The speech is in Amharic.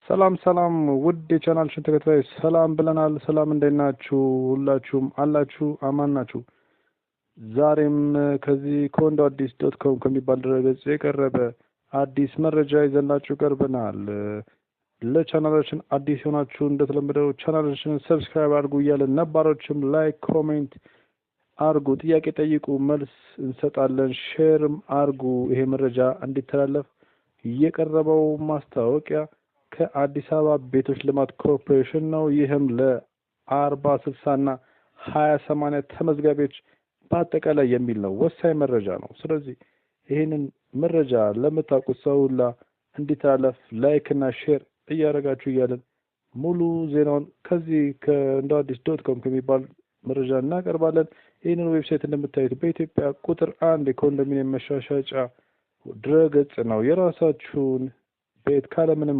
ሰላም ውድ የቻናላችን ተከታታዮች ሰላም ብለናል። ሰላም እንደናችሁ? ሁላችሁም አላችሁ አማን ናችሁ? ዛሬም ከዚህ ከወንዶአዲስ.com ከሚባል ድረገጽ የቀረበ አዲስ መረጃ ይዘንላችሁ ቀርበናል። ለቻናላችን አዲስ ሆናችሁ እንደተለመደው ቻናላችንን ሰብስክራይብ አድርጉ እያለን ነባሮችም ላይክ ኮሜንት አርጉ፣ ጥያቄ ጠይቁ፣ መልስ እንሰጣለን። ሼርም አርጉ። ይሄ መረጃ እንዲተላለፍ የቀረበው ማስታወቂያ ከአዲስ አበባ ቤቶች ልማት ኮርፖሬሽን ነው። ይህም ለ40 60 እና 20 80 ተመዝጋቢዎች በአጠቃላይ የሚል ነው። ወሳኝ መረጃ ነው። ስለዚህ ይህንን መረጃ ለምታውቁት ሰው ሁላ እንዲተላለፍ ላይክ እና ሼር እያደረጋችሁ እያለን ሙሉ ዜናውን ከዚህ ከወንዶአዲስ.com ከሚባል መረጃ እናቀርባለን። ይህንን ዌብሳይት እንደምታዩት በኢትዮጵያ ቁጥር 1 የኮንዶሚኒየም መሻሻጫ ድረገጽ ነው። የራሳችሁን ቤት ካለምንም